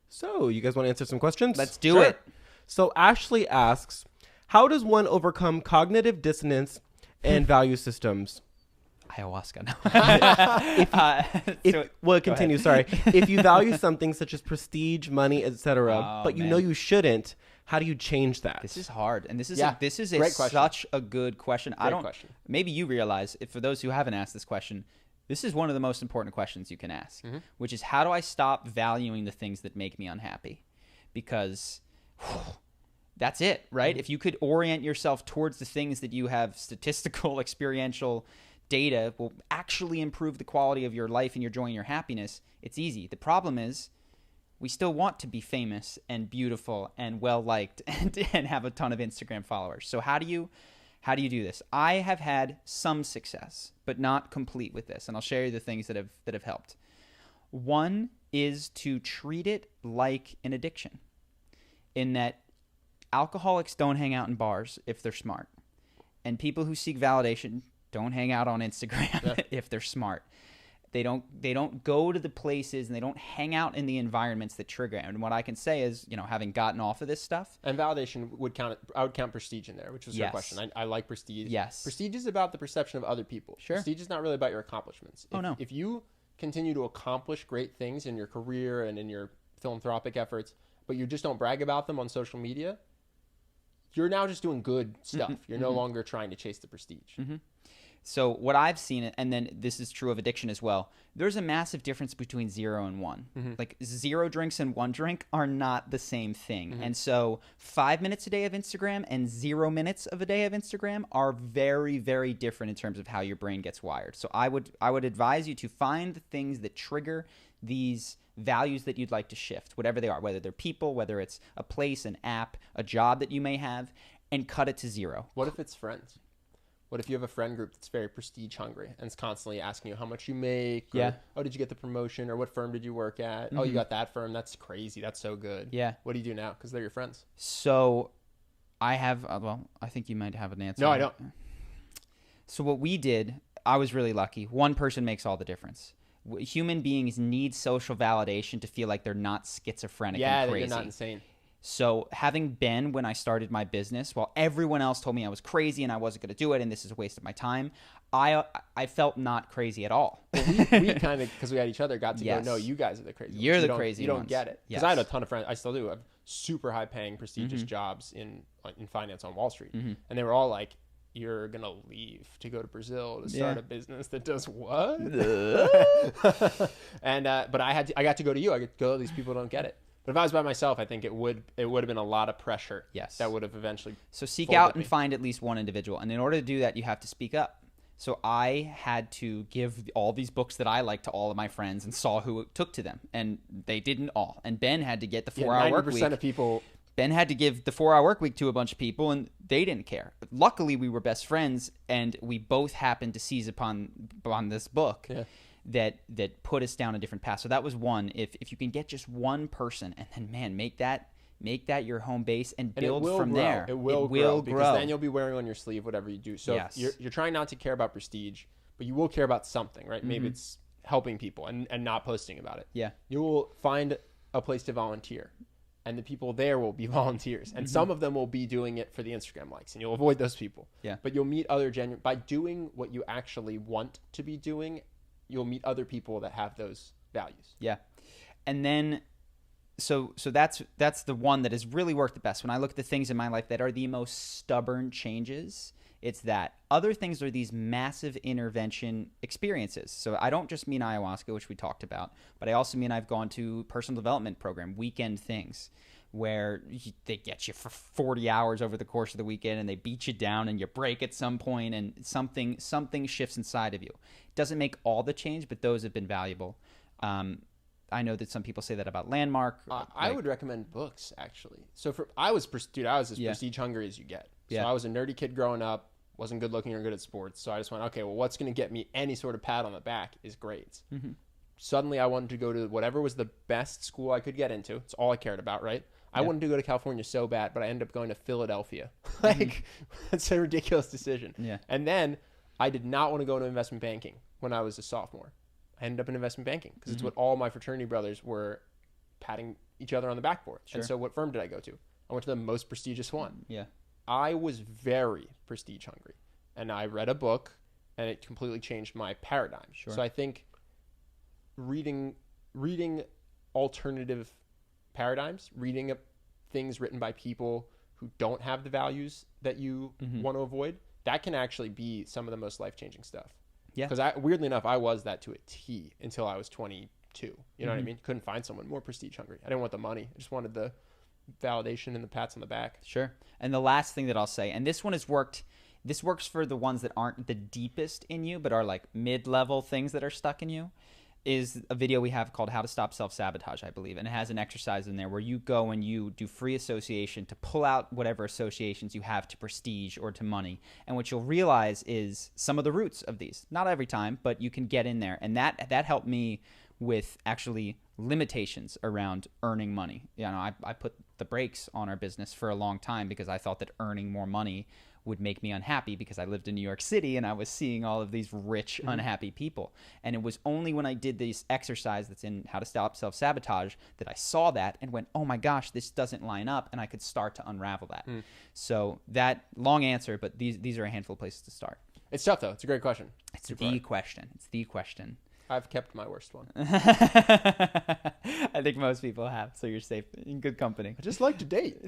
So, you guys want to answer some questions? Let's do it. So, Ashley asks, how does one overcome cognitive dissonance and value systems? Ayahuasca. No. Continue. Sorry. If you value something such as prestige, money, etc., but you know you shouldn't, how do you change that? This is hard, and this is such a good question. Maybe you realize, if for those who haven't asked this question, this is one of the most important questions you can ask, which is, how do I stop valuing the things that make me unhappy? Because that's it, right? If you could orient yourself towards the things that you have statistical, experiential data will actually improve the quality of your life and your joy and your happiness, it's easy. The problem is we still want to be famous and beautiful and well-liked and have a ton of Instagram followers. So how do you do this? I have had some success, but not complete with this, and I'll share you the things that have helped. One is to treat it like an addiction, in that alcoholics don't hang out in bars if they're smart, and people who seek validation don't hang out on Instagram if they're smart. They don't go to the places, and they don't hang out in the environments that trigger it. And what I can say is, having gotten off of this stuff. And validation would count. I would count prestige in there, which was your question. I like prestige. Yes. Prestige is about the perception of other people. Sure. Prestige is not really about your accomplishments. If you continue to accomplish great things in your career and in your philanthropic efforts, but you just don't brag about them on social media, you're now just doing good stuff. You're no longer trying to chase the prestige. So what I've seen, and then this is true of addiction as well, there's a massive difference between 0 and 1. Like 0 drinks and 1 drink are not the same thing. And so 5 minutes a day of Instagram and 0 minutes of a day of Instagram are very, very different in terms of how your brain gets wired. So I would advise you to find the things that trigger these values that you'd like to shift, whatever they are, whether they're people, whether it's a place, an app, a job that you may have, and cut it to 0. What if it's friends? What if you have a friend group that's very prestige hungry and is constantly asking you how much you make? Or, oh, did you get the promotion? Or what firm did you work at? Oh, you got that firm. That's crazy. That's so good. Yeah. What do you do now? Because they're your friends. So I have, I think you might have an answer. No, I don't. So what we did, I was really lucky. One person makes all the difference. Human beings need social validation to feel like they're not schizophrenic and crazy. Yeah, they're not insane. So having been when I started my business, while everyone else told me I was crazy and I wasn't going to do it and this is a waste of my time, I felt not crazy at all. Well, we kind of, because we had each other, got to go, no, you guys are the crazy ones. You're the crazy ones. You don't get it. Because I had a ton of friends. I still do. I have super high-paying, prestigious jobs in finance on Wall Street. And they were all like, you're going to leave to go to Brazil to start a business that does what? And but I got to go to you. I got to go, these people don't get it. But if I was by myself, I think it would have been a lot of pressure. Yes. That would have eventually. So seek out and find at least one individual. And in order to do that, you have to speak up. So I had to give all these books that I liked to all of my friends and saw who it took to them. And they didn't all. And Ben had to get the 4-hour work week. 90% of people. Ben had to give the 4-hour work week to a bunch of people, and they didn't care. Luckily, we were best friends, and we both happened to seize upon this book. Yeah. That put us down a different path. So that was one. If you can get just one person, and then make that your home base and build from there. It will grow because then you'll be wearing on your sleeve whatever you do. So you're trying not to care about prestige, but you will care about something, right? Maybe it's helping people and not posting about it. Yeah. You will find a place to volunteer, and the people there will be volunteers, and some of them will be doing it for the Instagram likes, and you'll avoid those people. Yeah. But you'll meet other genuine by doing what you actually want to be doing. You'll meet other people that have those values. Yeah. And then, so that's the one that has really worked the best. When I look at the things in my life that are the most stubborn changes, it's that. Other things are these massive intervention experiences. So I don't just mean ayahuasca, which we talked about, but I also mean I've gone to personal development program, weekend things, where they get you for 40 hours over the course of the weekend and they beat you down and you break at some point and something shifts inside of you. It doesn't make all the change, but those have been valuable. I know that some people say that about Landmark. I would recommend books, actually. So I was as prestige hungry as you get. So I was a nerdy kid growing up, wasn't good looking or good at sports. So I just went, okay, well, what's going to get me any sort of pat on the back is grades. Suddenly I wanted to go to whatever was the best school I could get into. It's all I cared about, right? I wanted to go to California so bad, but I ended up going to Philadelphia. That's a ridiculous decision. Yeah. And then I did not want to go into investment banking when I was a sophomore. I ended up in investment banking because it's what all my fraternity brothers were patting each other on the back for it. Sure. And so what firm did I go to? I went to the most prestigious one. Yeah. I was very prestige hungry, and I read a book, and it completely changed my paradigm. Sure. So I think reading alternative paradigms, reading things written by people who don't have the values that you want to avoid, that can actually be some of the most life-changing stuff. Yeah. Because weirdly enough, I was that to a T until I was 22. You know what I mean? Couldn't find someone more prestige hungry. I didn't want the money. I just wanted the validation and the pats on the back. Sure. And the last thing that I'll say, and this one has worked, this works for the ones that aren't the deepest in you, but are like mid-level things that are stuck in you, is a video we have called How to Stop Self-Sabotage, I believe. And it has an exercise in there where you go and you do free association to pull out whatever associations you have to prestige or to money. And what you'll realize is some of the roots of these. Not every time, but you can get in there. And that helped me with actually limitations around earning money. You know, I put the brakes on our business for a long time because I thought that earning more money would make me unhappy because I lived in New York City and I was seeing all of these rich, unhappy people. And it was only when I did this exercise that's in How to Stop Self-Sabotage that I saw that and went, oh my gosh, this doesn't line up, and I could start to unravel that. So that long answer, but these are a handful of places to start. It's tough though. It's a great question. It's the question. I've kept my worst one. I think most people have, so you're safe, in good company. I just like to date.